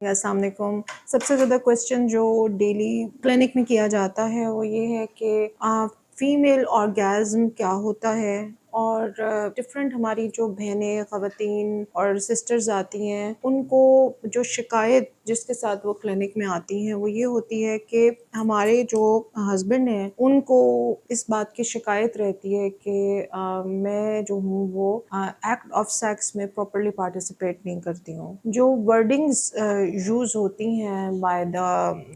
अस्सलाम वालेकुम। सबसे ज़्यादा क्वेश्चन जो डेली क्लिनिक में किया जाता है वो ये है कि फ़ीमेल ऑर्गेज़्म क्या होता है, और डिफरेंट हमारी जो बहनें ख़वातीन और सिस्टर्स आती हैं उनको जो शिकायत जिसके साथ वो क्लिनिक में आती हैं वो ये होती है कि हमारे जो हस्बैंड हैं उनको इस बात की शिकायत रहती है कि मैं जो हूँ वो एक्ट ऑफ सेक्स में प्रॉपरली पार्टिसिपेट नहीं करती हूँ। जो वर्डिंग्स यूज़ होती हैं बाय द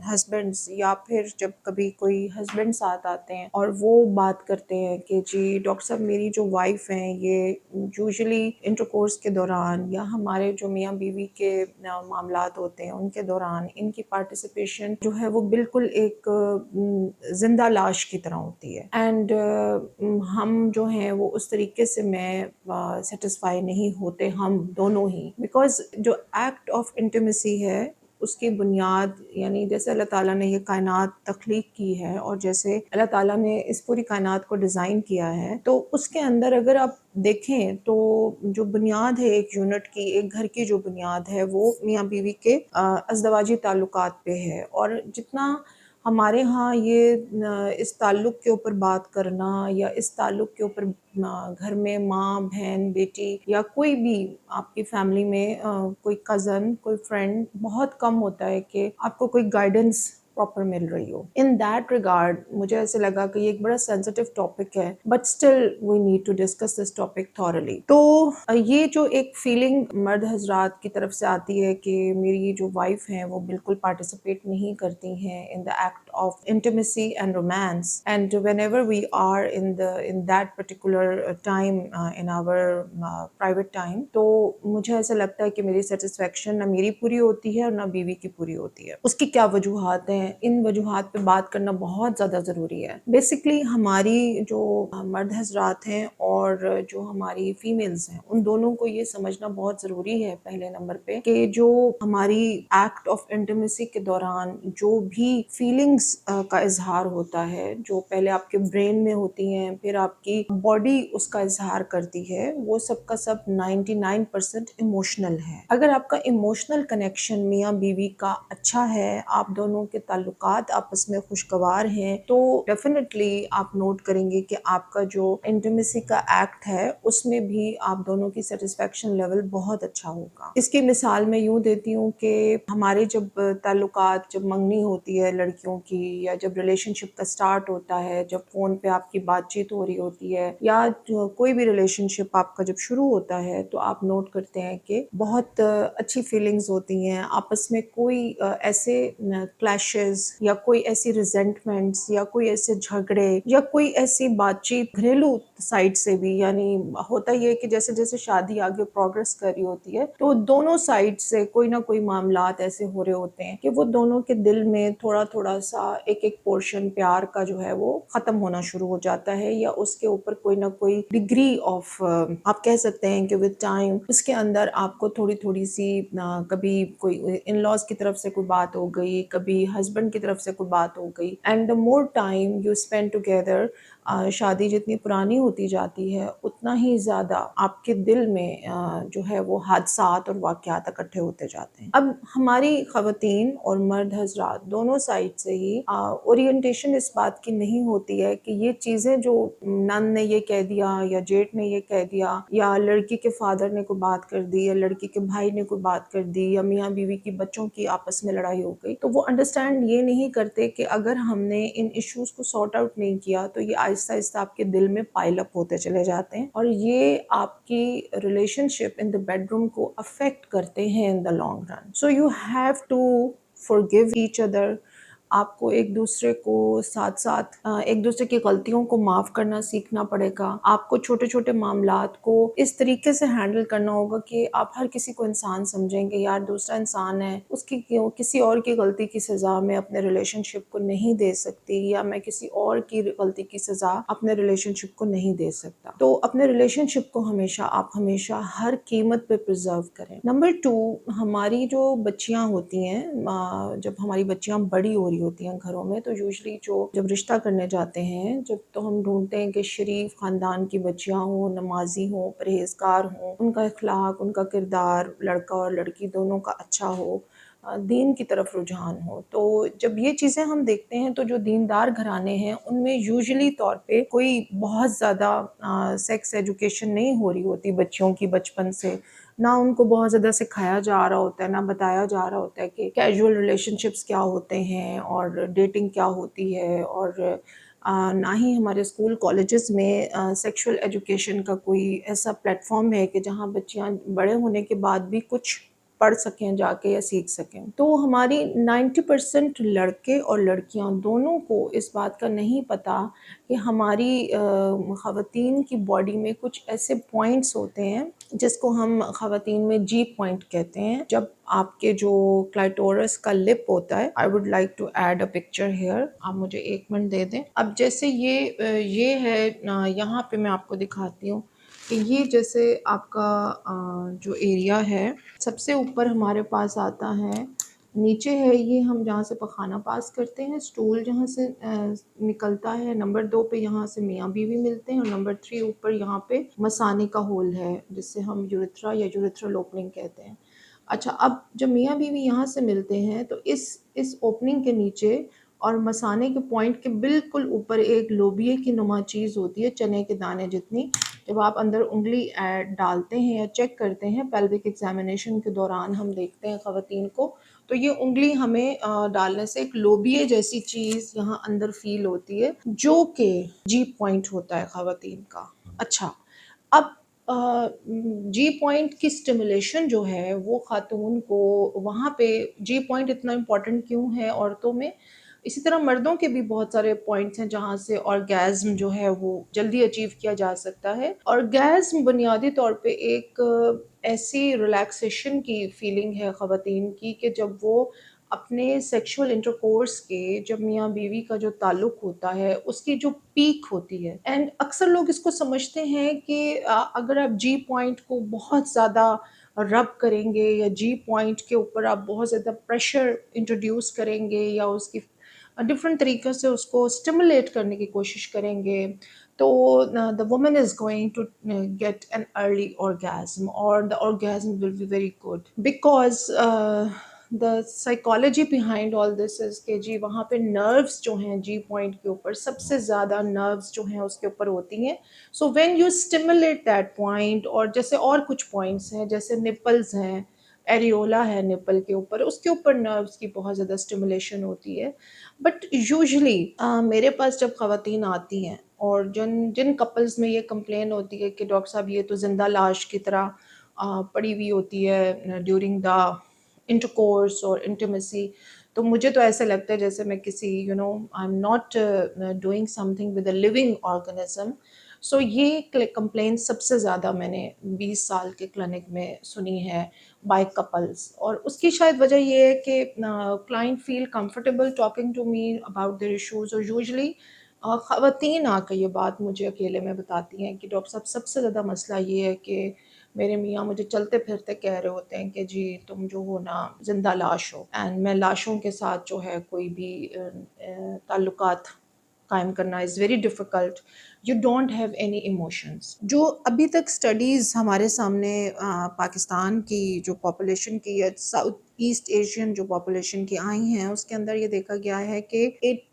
हस्बैंड्स, या फिर जब कभी कोई हस्बैंड साथ आते हैं और वो बात करते हैं कि जी डॉक्टर साहब मेरी जो वाइफ हैं ये यूजुअली इंटरकोर्स के दौरान या हमारे जो मियाँ बीवी के मामलात होते हैं उनके दौरान इनकी पार्टिसिपेशन जो है वो बिल्कुल एक जिंदा लाश की तरह होती है, एंड हम जो हैं वो उस तरीके से मैं सेटिस्फाई नहीं होते, हम दोनों ही, बिकॉज जो एक्ट ऑफ इंटीमेसी है उसकी बुनियाद यानी जैसे अल्लाह ताला ने ये कायनात तख्लीक की है और जैसे अल्लाह ताला ने इस पूरी कायनात को डिज़ाइन किया है, तो उसके अंदर अगर आप देखें तो जो बुनियाद है एक यूनिट की, एक घर की जो बुनियाद है वो मियाँ बीवी के अज़दवाजी ताल्लुकात पे है। और जितना हमारे यहाँ ये इस ताल्लुक़ के ऊपर बात करना या इस ताल्लुक़ के ऊपर घर में माँ, बहन, बेटी या कोई भी आपकी फैमिली में कोई कज़न, कोई फ्रेंड बहुत कम होता है कि आपको कोई गाइडेंस प्रॉपर मिल रही हो। इन दैट रिगार्ड मुझे ऐसे लगा कि ये एक बड़ा सेंसिटिव टॉपिक है, but still we need to discuss this topic thoroughly. तो ये जो एक फीलिंग मर्द हजरात की तरफ से आती है कि मेरी जो वाइफ हैं वो बिल्कुल पार्टिसिपेट नहीं करती हैं in the act of intimacy and romance, and whenever we are in that particular time in our private time, तो मुझे ऐसा लगता है कि मेरी सेटिस्फेक्शन ना मेरी पूरी होती है और ना बीवी की पूरी होती है। उसकी क्या वजूहात हैं, इन वजूहात पे बात करना बहुत ज़्यादा ज़रूरी है। बेसिकली हमारी जो मर्द हजरात हैं और जो हमारी फीमेल्स हैं उन दोनों को ये समझना बहुत ज़रूरी है पहले नंबर पे कि जो हमारी एक्ट ऑफ इंटीमेसी के दौरान जो भी फीलिंग्स का इजहार होता है, जो पहले आपके ब्रेन में होती हैं फिर आपकी बॉडी उसका इजहार करती है, वो सब का सब 99% इमोशनल है। अगर आपका इमोशनल कनेक्शन मियाँ बीवी का अच्छा है, आप दोनों के ताल्लुकात आपस में खुशगवार हैं, तो डेफिनेटली आप नोट करेंगे कि आपका जो इंटीमेसी का एक्ट है उसमें भी आप दोनों की सेटिस्फेक्शन लेवल बहुत अच्छा होगा। इसकी मिसाल मैं यूँ देती हूँ कि हमारे जब ताल्लुकात, जब मंगनी होती है लड़कियों की या जब रिलेशनशिप का स्टार्ट होता है, जब फ़ोन पे आपकी बातचीत हो रही होती है या कोई भी रिलेशनशिप आपका जब शुरू होता है, तो आप नोट करते हैं कि बहुत अच्छी फीलिंग्स होती हैं आपस में। कोई ऐसे क्लैशेस या कोई ऐसी रिजेंटमेंट्स या कोई ऐसे झगड़े या कोई ऐसी बातचीत घरेलू साइड से भी, यानी होता ये है कि जैसे जैसे शादी आगे प्रोग्रेस कर रही होती है तो दोनों साइड से कोई ना कोई मामलात ऐसे हो रहे होते हैं कि वो दोनों के दिल में थोड़ा थोड़ा सा एक एक पोर्शन प्यार का जो है वो खत्म होना शुरू हो जाता है, या उसके ऊपर कोई ना कोई डिग्री ऑफ आप कह सकते हैं कि विद टाइम उसके अंदर आपको थोड़ी थोड़ी सी कभी कोई इन लॉज की तरफ से कोई बात हो गई, कभी हस्बैंड की तरफ से कोई बात हो गई, and the more time you spend together, शादी जितनी पुरानी होती जाती है उतना ही ज़्यादा आपके दिल में जो है वो हादसात और वाक़यात इकट्ठे होते जाते हैं। अब हमारी ख़वातीन और मर्द हजरात दोनों साइड से ही ओरिएंटेशन इस बात की नहीं होती है कि ये चीज़ें जो नन ने ये कह दिया या जेठ ने ये कह दिया या लड़की के फादर ने कोई बात कर दी या लड़की के भाई ने कोई बात कर दी या मियाँ बीवी की बच्चों की आपस में लड़ाई हो गई, तो वो अंडरस्टैंड ये नहीं करते कि अगर हमने इन इश्यूज़ को सॉर्ट आउट नहीं किया तो ये आहिस्ता आहिस्ता आपके दिल में पाइल अप होते चले जाते हैं और ये आपकी रिलेशनशिप इन द बेडरूम को अफेक्ट करते हैं in the long run. So you have to forgive each other. आपको एक दूसरे को साथ साथ एक दूसरे की गलतियों को माफ़ करना सीखना पड़ेगा। आपको छोटे छोटे मामलात को इस तरीके से हैंडल करना होगा कि आप हर किसी को इंसान समझेंगे, यार दूसरा इंसान है, उसकी किसी और की गलती की सज़ा मैं अपने रिलेशनशिप को नहीं दे सकती, या मैं किसी और की गलती की सज़ा अपने रिलेशनशिप को नहीं दे सकता। तो अपने रिलेशनशिप को आप हमेशा हर कीमत पे प्रिजर्व करें। नंबर 2, हमारी जो बच्चियाँ होती हैं, जब हमारी बच्चियाँ बड़ी हो रही होती हैं घरों में, तो यूजुअली जब रिश्ता करने जाते हैं तो हम ढूंढते हैं कि शरीफ ख़ानदान की बच्चियाँ हों, नमाजी हों, परहेज़गार हों, उनका इखलाक, उनका किरदार लड़का और लड़की दोनों का अच्छा हो, دین کی طرف رجحان ہو. تو جب یہ چیزیں ہم دیکھتے ہیں تو جو دیندار گھرانے ہیں ان میں یوزلی طور پہ کوئی بہت زیادہ سیکس ایجوکیشن نہیں ہو رہی ہوتی بچیوں کی بچپن سے، نہ ان کو بہت زیادہ سکھایا جا رہا ہوتا ہے، نہ بتایا جا رہا ہوتا ہے کہ کیجول ریلیشن شپس کیا ہوتے ہیں اور ڈیٹنگ کیا ہوتی ہے، اور نہ ہی ہمارے اسکول کالجز میں سیکشول ایجوکیشن کا کوئی ایسا پلیٹ فارم ہے کہ جہاں بچیاں بڑے ہونے کے بعد بھی کچھ پڑھ سکیں جا کے یا سیکھ سکیں. تو ہماری 90% لڑکے اور لڑکیاں دونوں کو اس بات کا نہیں پتہ کہ ہماری خواتین کی باڈی میں کچھ ایسے پوائنٹس ہوتے ہیں جس کو ہم خواتین میں جی پوائنٹ کہتے ہیں. جب آپ کے جو کلائٹورس کا لپ ہوتا ہے، I would like to add a picture here. آپ مجھے 1 منٹ دے دیں. اب جیسے یہ ہے، یہاں پہ میں آپ کو دکھاتی ہوں کہ یہ جیسے آپ کا جو ایریا ہے سب سے اوپر ہمارے پاس آتا ہے، نیچے ہے یہ ہم جہاں سے پخانہ پاس کرتے ہیں، سٹول جہاں سے نکلتا ہے، نمبر 2 پہ یہاں سے میاں بیوی ملتے ہیں، اور نمبر 3 اوپر یہاں پہ مثانے کا ہول ہے جس سے ہم یورتھرا یا یورتھرل اوپننگ کہتے ہیں. اچھا، اب جب میاں بیوی یہاں سے ملتے ہیں تو اس اوپننگ کے نیچے اور مثانے کے پوائنٹ کے بالکل اوپر ایک لوبیے کی نما چیز ہوتی ہے، چنے کے دانے جتنی. جب آپ اندر انگلی ڈالتے ہیں یا چیک کرتے ہیں پیلوک ایگزامینیشن کے دوران، ہم دیکھتے ہیں خواتین کو، تو یہ انگلی ہمیں ڈالنے سے ایک لوبیے جیسی چیز یہاں اندر فیل ہوتی ہے جو کہ جی پوائنٹ ہوتا ہے خواتین کا. اچھا، اب جی پوائنٹ کی سٹیمولیشن جو ہے وہ خاتون کو وہاں پہ، جی پوائنٹ اتنا امپورٹنٹ کیوں ہے عورتوں میں؟ اسی طرح مردوں کے بھی بہت سارے پوائنٹس ہیں جہاں سے orgasm جو ہے وہ جلدی اچیو کیا جا سکتا ہے. orgasm بنیادی طور پہ ایک ایسی ریلیکسیشن کی فیلنگ ہے خواتین کی کہ جب وہ اپنے سیکشول انٹرکورس کے، جب میاں بیوی کا جو تعلق ہوتا ہے اس کی جو پیک ہوتی ہے. اینڈ اکثر لوگ اس کو سمجھتے ہیں کہ اگر آپ جی پوائنٹ کو بہت زیادہ رب کریں گے یا جی پوائنٹ کے اوپر آپ بہت زیادہ پریشر انٹروڈیوس کریں گے یا اس کی ڈفرینٹ طریقے سے اس کو اسٹیمولیٹ کرنے کی کوشش کریں گے، تو the woman is going to get an early orgasm, or the orgasm will be very good because the psychology behind all this is کہ جی وہاں پہ نروس جو ہیں جی پوائنٹ کے اوپر سب سے زیادہ نروس جو ہیں اس کے اوپر ہوتی ہیں. سو when you stimulate that point، اور جیسے اور کچھ پوائنٹس ہیں جیسے نپلز ہیں، ایریولا ہے نپل کے اوپر، اس کے اوپر نروس کی بہت زیادہ اسٹیمولیشن ہوتی ہے. بٹ یوزلی میرے پاس جب خواتین آتی ہیں اور جن کپلز میں یہ کمپلین ہوتی ہے کہ ڈاکٹر صاحب یہ تو زندہ لاش کی طرح پڑی ہوئی ہوتی ہے ڈیورنگ دا انٹرکورس اور انٹیمیسی، تو مجھے تو ایسا لگتا ہے جیسے میں کسی I am not doing something with a living organism. So یہ کمپلین سب سے زیادہ میں نے 20 سال کے کلینک میں سنی ہے بائی کپلز، اور اس کی شاید وجہ یہ ہے کہ client feel comfortable talking to me about their issues. اور یوزلی خواتین آ کے یہ بات مجھے اکیلے میں بتاتی ہیں کہ ڈاکٹر صاحب سب سے زیادہ مسئلہ یہ ہے کہ میرے میاں مجھے چلتے پھرتے کہہ رہے ہوتے ہیں کہ جی تم جو ہو نا زندہ لاش ہو، اینڈ میں لاشوں کے ساتھ جو ہے کوئی بھی تعلقات قائم کرنا is very difficult. You don't have any emotions. جو ابھی تک اسٹڈیز ہمارے سامنے پاکستان کی جو پاپولیشن کی یا ساؤتھ ایسٹ ایشین جو پاپولیشن کی آئی ہیں اس کے اندر یہ دیکھا گیا ہے کہ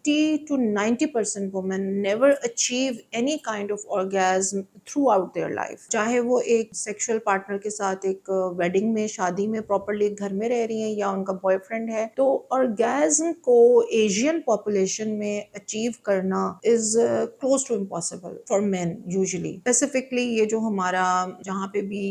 80 to 90% women never achieve any kind of orgasm throughout their life. چاہے وہ ایک سیکشل پارٹنر کے ساتھ ایک ویڈنگ میں، شادی میں پراپرلی گھر میں رہ رہی ہیں یا ان کا بوائے فرینڈ ہے، تو orgasm کو ایشین پاپولیشن میں اچیو کرنا از close to impossible for men usually. Specifically یہ جو ہمارا جہاں پہ بھی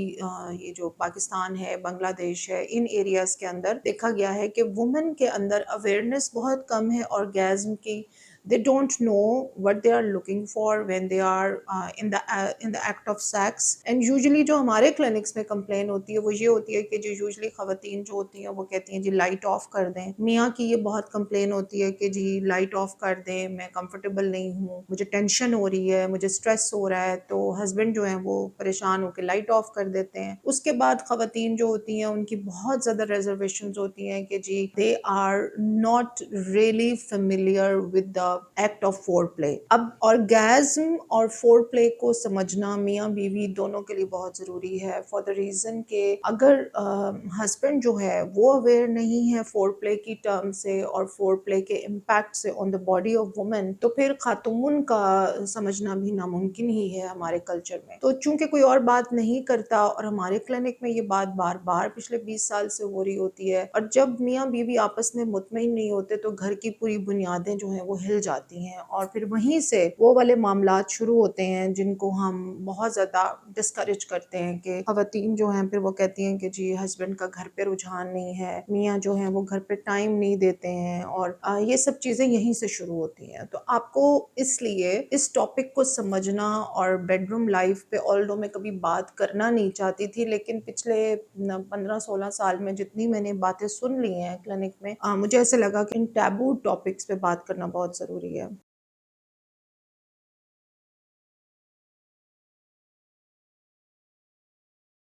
یہ جو پاکستان ہے، بنگلہ دیش ہے، ان ایریاز کے اندر دیکھا گیا ہے کہ وومن کے اندر اویئرنیس بہت کم ہے orgasm کی. They don't know what they are looking for when they are in the act of sex. And usually جو ہمارے کلینکس میں کمپلین ہوتی ہے وہ یہ ہوتی ہے کہ جو یوزلی خواتین جو ہوتی ہیں وہ کہتی ہیں جی لائٹ آف کر دیں. میاں کی یہ بہت کمپلین ہوتی ہے کہ جی لائٹ آف کر دیں، میں کمفرٹیبل نہیں ہوں، مجھے ٹینشن ہو رہی ہے، مجھے اسٹریس ہو رہا ہے. تو ہسبینڈ جو ہیں وہ پریشان ہو کے لائٹ آف کر دیتے ہیں. اس کے بعد خواتین جو ہوتی ہیں ان کی بہت زیادہ ریزرویشنز ہوتی ہیں کہ جی they are not really familiar with the act of four play. अब ऑर्गेज्म और फोर प्ले को समझना मियाँ बीवी दोनों के लिए बहुत ज़रूरी है, फॉर द रीज़न कि अगर हस्बैंड जो है वो अवेयर नहीं है फोर प्ले की टर्म से और फोर प्ले के इम्पैक्ट से on the body of woman, तो फिर खातून का समझना भी नामुमकिन ही है हमारे कल्चर में। तो चूंकि कोई और बात नहीं करता और हमारे क्लिनिक में ये बात बार बार पिछले 20 साल से हो रही होती है, और जब मियाँ बीवी आपस में मुतमईन नहीं होते तो घर की पूरी बुनियादें जो हैं वो हिल जाती हैं, और फिर वहीं से वो वाले मामलात शुरू होते हैं जिनको हम बहुत ज़्यादा डिस्करेज करते हैं कि ख़वातीन जो हैं फिर वो कहती हैं कि जी हस्बैंड का घर पे रुझान नहीं है, मियाँ जो हैं वो घर पे टाइम नहीं देते हैं, और ये सब चीज़ें यहीं से शुरू होती हैं। तो आपको इसलिए इस टॉपिक को समझना, और बेडरूम लाइफ पे ऑल्दो मैं कभी बात करना नहीं चाहती थी, लेकिन पिछले 15-16 साल में जितनी मैंने बातें सुन ली हैं क्लिनिक में, मुझे ऐसे लगा कि इन टैबू टॉपिक्स पे बात करना बहुत ज़रूरी है।